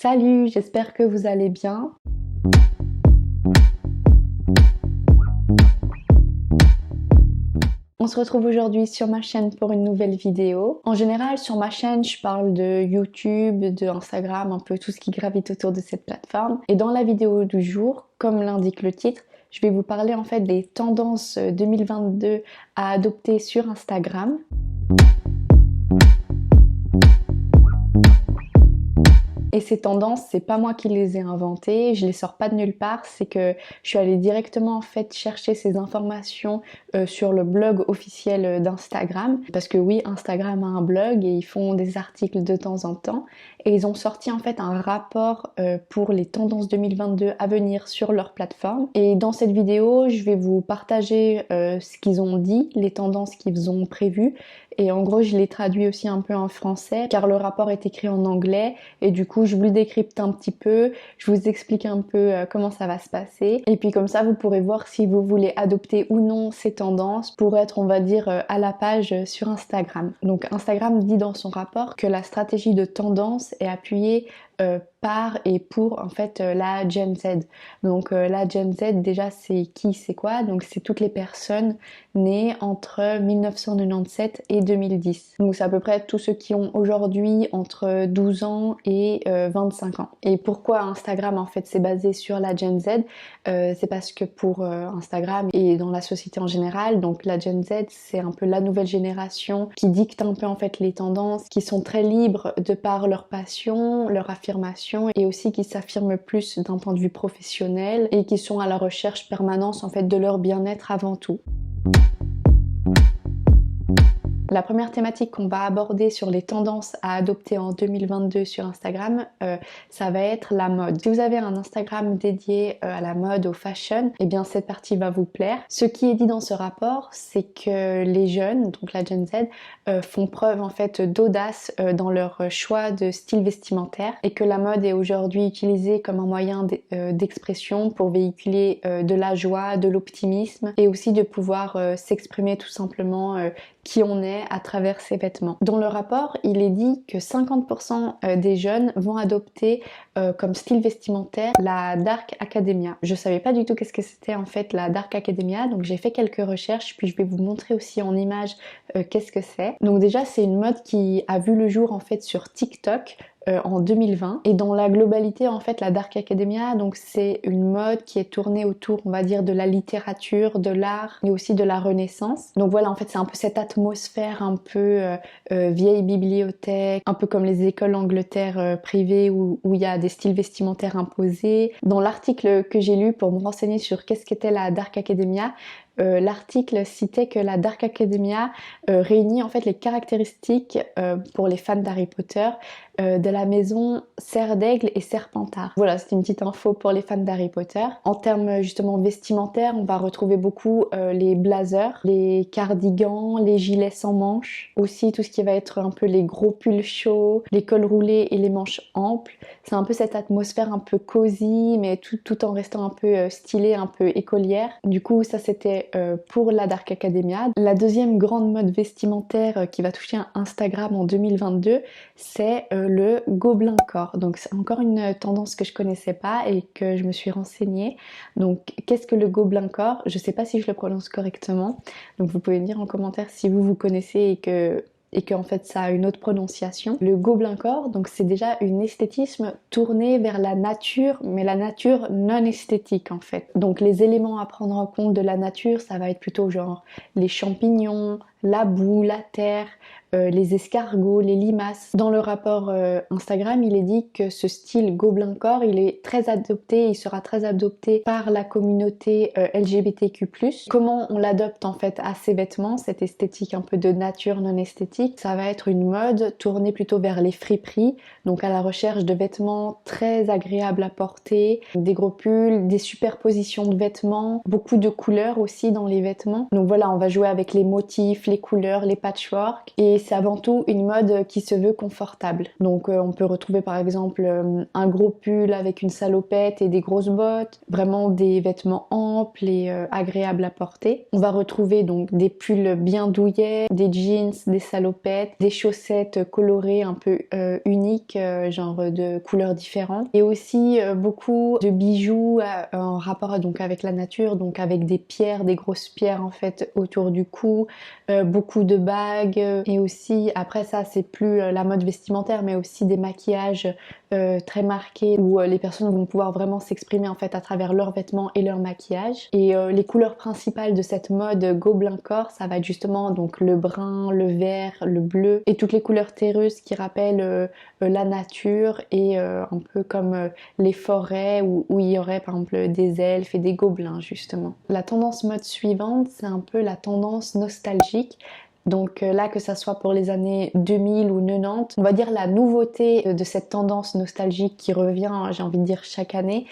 Salut, j'espère que vous allez bien. On se retrouve aujourd'hui sur ma chaîne pour une nouvelle vidéo. En général, sur ma chaîne, je parle de YouTube, de Instagram, un peu tout ce qui gravite autour de cette plateforme. Et dans la vidéo du jour, comme l'indique le titre, je vais vous parler en fait des tendances 2022 à adopter sur Instagram. Et ces tendances, c'est pas moi qui les ai inventées, je les sors pas de nulle part, c'est que je suis allée directement en fait chercher ces informations sur le blog officiel d'Instagram. Parce que oui, Instagram a un blog et ils font des articles de temps en temps. Et ils ont sorti en fait un rapport pour les tendances 2022 à venir sur leur plateforme. Et dans cette vidéo, je vais vous partager ce qu'ils ont dit, les tendances qu'ils ont prévues. Et en gros, je les traduis aussi un peu en français car le rapport est écrit en anglais et du coup, je vous le décrypte un petit peu, je vous explique un peu comment ça va se passer. Et puis comme ça, vous pourrez voir si vous voulez adopter ou non ces tendances pour être, on va dire, à la page sur Instagram. Donc Instagram dit dans son rapport que la stratégie de tendance est appuyée par et pour en fait la Gen Z. Donc la Gen Z déjà c'est qui, c'est quoi? Donc c'est toutes les personnes nées entre 1997 et 2010. Donc c'est à peu près tous ceux qui ont aujourd'hui entre 12 ans et 25 ans. Et pourquoi Instagram en fait c'est basé sur la Gen Z? C'est parce que pour Instagram et dans la société en général, donc la Gen Z c'est un peu la nouvelle génération qui dicte un peu en fait les tendances, qui sont très libres de par leur passion, leur affirmation et aussi qui s'affirment plus d'un point de vue professionnel et qui sont à la recherche permanente en fait de leur bien-être avant tout. La première thématique qu'on va aborder sur les tendances à adopter en 2022 sur Instagram, ça va être la mode. Si vous avez un Instagram dédié à la mode, au fashion, eh bien cette partie va vous plaire. Ce qui est dit dans ce rapport, c'est que les jeunes, donc la Gen Z, font preuve en fait d'audace dans leur choix de style vestimentaire et que la mode est aujourd'hui utilisée comme un moyen d'expression pour véhiculer de la joie, de l'optimisme et aussi de pouvoir s'exprimer tout simplement qui on est à travers ses vêtements. Dans le rapport, il est dit que 50% des jeunes vont adopter comme style vestimentaire la Dark Academia. Je savais pas du tout qu'est-ce que c'était en fait la Dark Academia, donc j'ai fait quelques recherches, puis je vais vous montrer aussi en image qu'est-ce que c'est. Donc déjà, c'est une mode qui a vu le jour en fait sur TikTok en 2020 et dans la globalité en fait la Dark Academia, donc c'est une mode qui est tournée autour, on va dire, de la littérature, de l'art et aussi de la Renaissance. Donc voilà, en fait c'est un peu cette atmosphère un peu vieille bibliothèque, un peu comme les écoles Angleterre privées où il y a des styles vestimentaires imposés. Dans l'article que j'ai lu pour me renseigner sur qu'est-ce qu'était la Dark Academia, l'article citait que la Dark Academia réunit en fait les caractéristiques pour les fans d'Harry Potter de la maison Serre d'Aigle et Serpentard. Voilà, c'est une petite info pour les fans d'Harry Potter. En termes justement vestimentaires, on va retrouver beaucoup les blazers, les cardigans, les gilets sans manches, aussi tout ce qui va être un peu les gros pulls chauds, les cols roulés et les manches amples. C'est un peu cette atmosphère un peu cosy, mais tout en restant un peu stylée, un peu écolière. Du coup, ça c'était pour la Dark Academia. La deuxième grande mode vestimentaire qui va toucher Instagram en 2022, c'est le gobelin corps. Donc c'est encore une tendance que je connaissais pas et que je me suis renseignée. Donc qu'est-ce que le gobelin corps? Je sais pas si je le prononce correctement. Donc vous pouvez me dire en commentaire si vous connaissez et que en fait ça a une autre prononciation. Le gobelin corps, donc c'est déjà une esthétisme tournée vers la nature, mais la nature non esthétique en fait. Donc les éléments à prendre en compte de la nature, ça va être plutôt genre les champignons, la boue, la terre, les escargots, les limaces. Dans le rapport Instagram, il est dit que ce style gobelin corps, il est très adopté, il sera très adopté par la communauté LGBTQ+. Comment on l'adopte en fait à ses vêtements, cette esthétique un peu de nature non esthétique? Ça va être une mode tournée plutôt vers les friperies, donc à la recherche de vêtements très agréables à porter, des gros pulls, des superpositions de vêtements, beaucoup de couleurs aussi dans les vêtements. Donc voilà, on va jouer avec les motifs, les couleurs, les patchwork, et c'est avant tout une mode qui se veut confortable. Donc on peut retrouver par exemple un gros pull avec une salopette et des grosses bottes, vraiment des vêtements amples et agréables à porter. On va retrouver donc des pulls bien douillets, des jeans, des salopettes, des chaussettes colorées un peu uniques, genre de couleurs différentes, et aussi beaucoup de bijoux en rapport donc avec la nature, donc avec des pierres, des grosses pierres en fait autour du cou, beaucoup de bagues, et aussi après ça c'est plus la mode vestimentaire mais aussi des maquillages très marqués où les personnes vont pouvoir vraiment s'exprimer en fait à travers leurs vêtements et leur maquillage. Et les couleurs principales de cette mode Gobelin Corse, ça va être justement donc le brun, le vert, le bleu et toutes les couleurs terreuses qui rappellent la nature et un peu comme les forêts où il y aurait par exemple des elfes et des gobelins justement. La tendance mode suivante, c'est un peu la tendance nostalgique. Donc là, que ça soit pour les années 2000 ou 90, on va dire la nouveauté de cette tendance nostalgique qui revient, j'ai envie de dire, chaque année.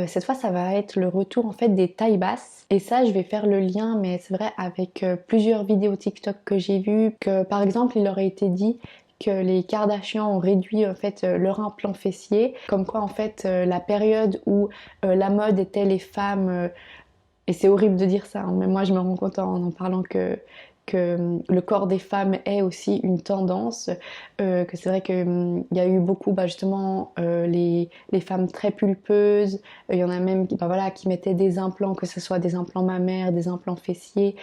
Cette fois, ça va être le retour en fait des tailles basses. Et ça, je vais faire le lien, mais c'est vrai, avec plusieurs vidéos TikTok que j'ai vues, que par exemple, il aurait été dit que les Kardashians ont réduit en fait leur implant fessier, comme quoi en fait la période où la mode était les femmes, et c'est horrible de dire ça, hein, mais moi je me rends compte en parlant que le corps des femmes est aussi une tendance, que c'est vrai qu'il y a eu beaucoup justement les femmes très pulpeuses, il y en a même voilà, qui mettaient des implants, que ce soit des implants mammaires, des implants fessiers,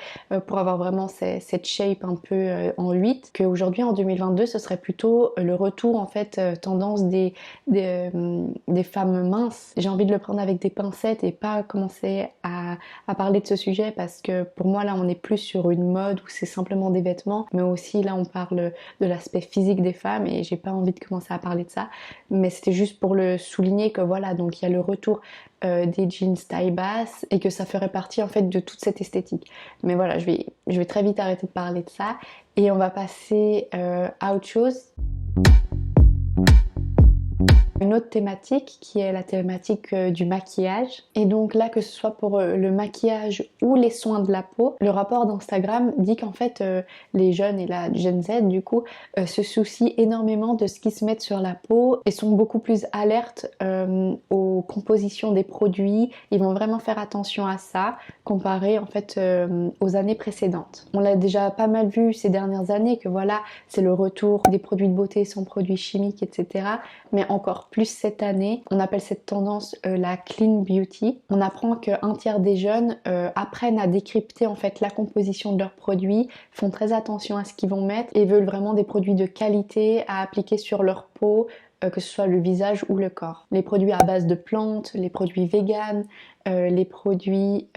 pour avoir vraiment cette shape un peu en 8, qu'aujourd'hui en 2022 ce serait plutôt le retour en fait tendance des femmes minces. J'ai envie de le prendre avec des pincettes et pas commencer à parler de ce sujet, parce que pour moi là on est plus sur une mode où c'est simplement des vêtements, mais aussi là on parle de l'aspect physique des femmes et j'ai pas envie de commencer à parler de ça, mais c'était juste pour le souligner que voilà, donc il y a le retour des jeans taille basse et que ça ferait partie en fait de toute cette esthétique. Mais voilà, je vais très vite arrêter de parler de ça et on va passer à autre chose. Une autre thématique qui est la thématique du maquillage. Et donc là, que ce soit pour le maquillage ou les soins de la peau, le rapport d'Instagram dit qu'en fait les jeunes et la Gen Z du coup se soucient énormément de ce qu'ils se mettent sur la peau et sont beaucoup plus alertes aux compositions des produits. Ils vont vraiment faire attention à ça comparé en fait aux années précédentes. On l'a déjà pas mal vu ces dernières années que voilà, c'est le retour des produits de beauté sans produits chimiques, etc. Mais encore plus cette année, on appelle cette tendance la clean beauty. On apprend qu'un tiers des jeunes apprennent à décrypter en fait la composition de leurs produits, font très attention à ce qu'ils vont mettre et veulent vraiment des produits de qualité à appliquer sur leur peau, que ce soit le visage ou le corps. Les produits à base de plantes, les produits véganes, les produits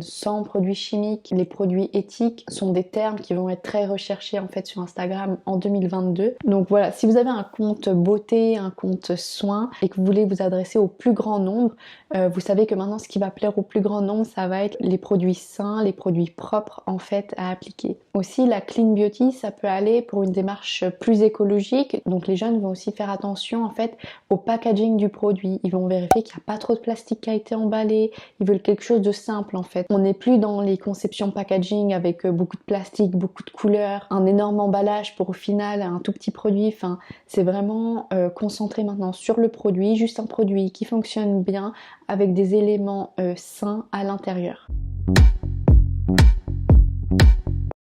sans produits chimiques, les produits éthiques sont des termes qui vont être très recherchés en fait sur Instagram en 2022. Donc voilà, si vous avez un compte beauté, un compte soins et que vous voulez vous adresser au plus grand nombre, vous savez que maintenant ce qui va plaire au plus grand nombre, ça va être les produits sains, les produits propres en fait à appliquer. Aussi la clean beauty, ça peut aller pour une démarche plus écologique. Donc les jeunes vont aussi faire attention en fait au packaging du produit. Ils vont vérifier qu'il n'y a pas trop de plastique qui a été emballé. Ils veulent quelque chose de simple en fait. On n'est plus dans les conceptions packaging avec beaucoup de plastique, beaucoup de couleurs, un énorme emballage pour au final un tout petit produit. Enfin, c'est vraiment concentré maintenant sur le produit, juste un produit qui fonctionne bien avec des éléments sains à l'intérieur.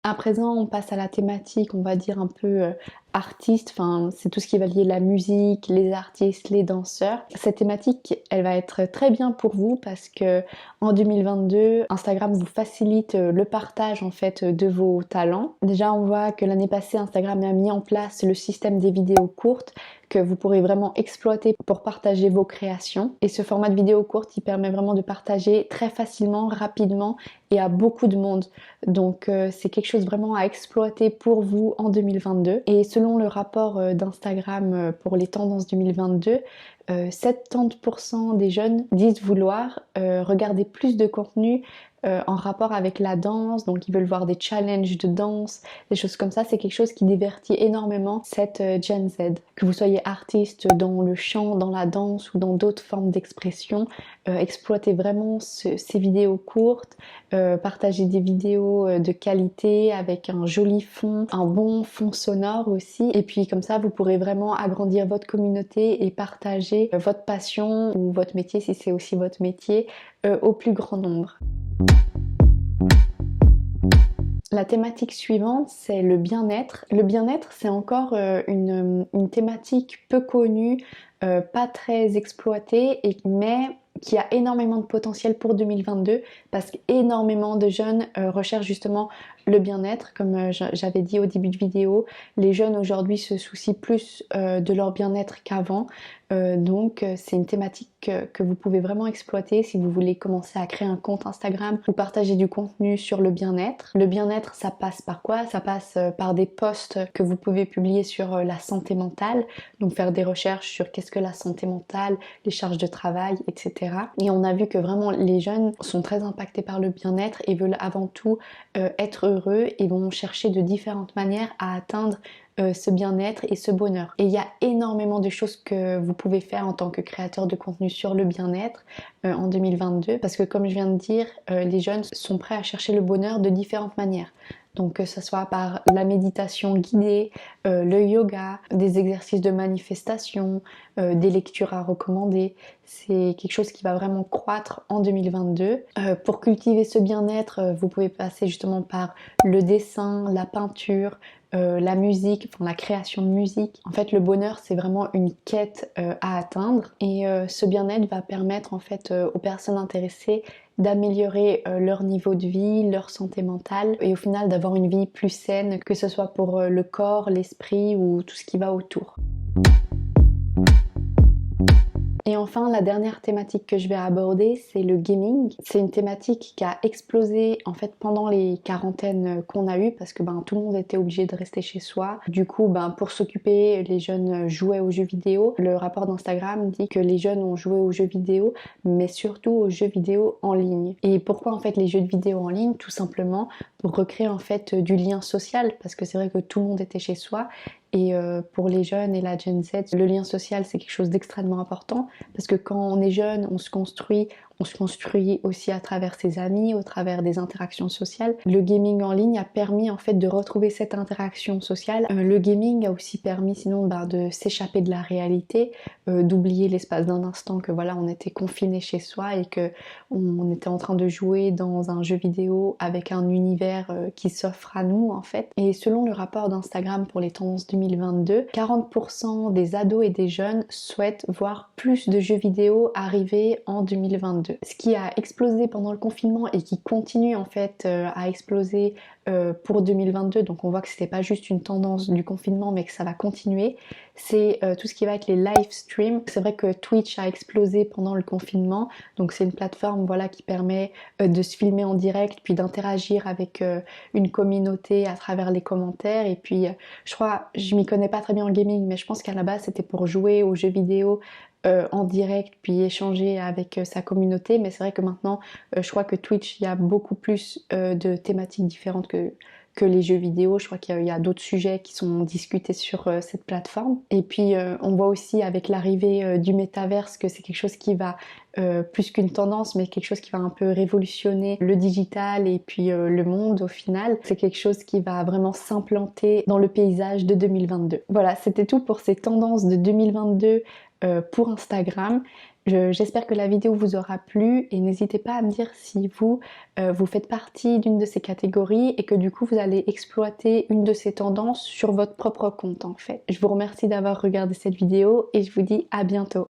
À présent, on passe à la thématique, on va dire un peu artiste, enfin c'est tout ce qui va lier la musique, les artistes, les danseurs. Cette thématique, elle va être très bien pour vous parce que en 2022, Instagram vous facilite le partage en fait de vos talents. Déjà, on voit que l'année passée, Instagram a mis en place le système des vidéos courtes que vous pourrez vraiment exploiter pour partager vos créations. Et ce format de vidéo courte, il permet vraiment de partager très facilement, rapidement et à beaucoup de monde. Donc c'est quelque chose vraiment à exploiter pour vous en 2022. Et selon le rapport d'Instagram pour les tendances 2022, 70% des jeunes disent vouloir regarder plus de contenu en rapport avec la danse, donc ils veulent voir des challenges de danse, des choses comme ça. C'est quelque chose qui divertit énormément cette Gen Z. Que vous soyez artiste dans le chant, dans la danse ou dans d'autres formes d'expression, exploitez vraiment ces vidéos courtes, partagez des vidéos de qualité avec un joli fond, un bon fond sonore aussi, et puis comme ça vous pourrez vraiment agrandir votre communauté et partager votre passion ou votre métier si c'est aussi votre métier au plus grand nombre. La thématique suivante, c'est le bien-être. Le bien-être, c'est encore une thématique peu connue, pas très exploitée, mais qui a énormément de potentiel pour 2022 parce qu'énormément de jeunes recherchent justement le bien-être. Comme j'avais dit au début de vidéo, les jeunes aujourd'hui se soucient plus de leur bien-être qu'avant. Donc c'est une thématique que vous pouvez vraiment exploiter si vous voulez commencer à créer un compte Instagram ou partager du contenu sur le bien-être. Le bien-être, ça passe par quoi? Ça passe par des posts que vous pouvez publier sur la santé mentale, donc faire des recherches sur qu'est-ce que la santé mentale, les charges de travail, etc. Et on a vu que vraiment les jeunes sont très impactés par le bien-être et veulent avant tout être heureux et vont chercher de différentes manières à atteindre ce bien-être et ce bonheur. Et il y a énormément de choses que vous pouvez faire en tant que créateur de contenu sur le bien-être en 2022 parce que comme je viens de dire, les jeunes sont prêts à chercher le bonheur de différentes manières. Donc que ce soit par la méditation guidée, le yoga, des exercices de manifestation, des lectures à recommander. C'est quelque chose qui va vraiment croître en 2022. Pour cultiver ce bien-être, vous pouvez passer justement par le dessin, la peinture, la musique, enfin la création de musique. En fait, le bonheur, c'est vraiment une quête à atteindre et ce bien-être va permettre en fait aux personnes intéressées d'améliorer leur niveau de vie, leur santé mentale et au final d'avoir une vie plus saine, que ce soit pour le corps, l'esprit ou tout ce qui va autour. Et enfin, la dernière thématique que je vais aborder, c'est le gaming. C'est une thématique qui a explosé en fait pendant les quarantaines qu'on a eues parce que tout le monde était obligé de rester chez soi. Du coup, pour s'occuper, les jeunes jouaient aux jeux vidéo. Le rapport d'Instagram dit que les jeunes ont joué aux jeux vidéo, mais surtout aux jeux vidéo en ligne. Et pourquoi en fait les jeux de vidéo en ligne? Tout simplement pour recréer en fait du lien social parce que c'est vrai que tout le monde était chez soi. Et pour les jeunes et la Gen Z, le lien social c'est quelque chose d'extrêmement important parce que quand on est jeune, on se construit aussi à travers ses amis, au travers des interactions sociales. Le gaming en ligne a permis en fait de retrouver cette interaction sociale. Le gaming a aussi permis sinon de s'échapper de la réalité, d'oublier l'espace d'un instant que voilà on était confiné chez soi et que on était en train de jouer dans un jeu vidéo avec un univers qui s'offre à nous en fait. Et selon le rapport d'Instagram pour les tendances 2022, 40% des ados et des jeunes souhaitent voir plus de jeux vidéo arriver en 2022. Ce qui a explosé pendant le confinement et qui continue en fait à exploser pour 2022, donc on voit que c'était pas juste une tendance du confinement mais que ça va continuer, c'est tout ce qui va être les live streams. C'est vrai que Twitch a explosé pendant le confinement, donc c'est une plateforme voilà qui permet de se filmer en direct puis d'interagir avec une communauté à travers les commentaires. Et puis je crois, je m'y connais pas très bien en gaming, mais je pense qu'à la base c'était pour jouer aux jeux vidéo en direct puis échanger avec sa communauté. Mais c'est vrai que maintenant je crois que Twitch, il y a beaucoup plus de thématiques différentes que les jeux vidéo. Je crois qu'il y a d'autres sujets qui sont discutés sur cette plateforme. Et puis on voit aussi avec l'arrivée du métaverse que c'est quelque chose qui va plus qu'une tendance, mais quelque chose qui va un peu révolutionner le digital et puis le monde au final. C'est quelque chose qui va vraiment s'implanter dans le paysage de 2022. Voilà, c'était tout pour ces tendances de 2022 pour Instagram. J'espère que la vidéo vous aura plu et n'hésitez pas à me dire si vous faites partie d'une de ces catégories et que du coup vous allez exploiter une de ces tendances sur votre propre compte en fait. Je vous remercie d'avoir regardé cette vidéo et je vous dis à bientôt.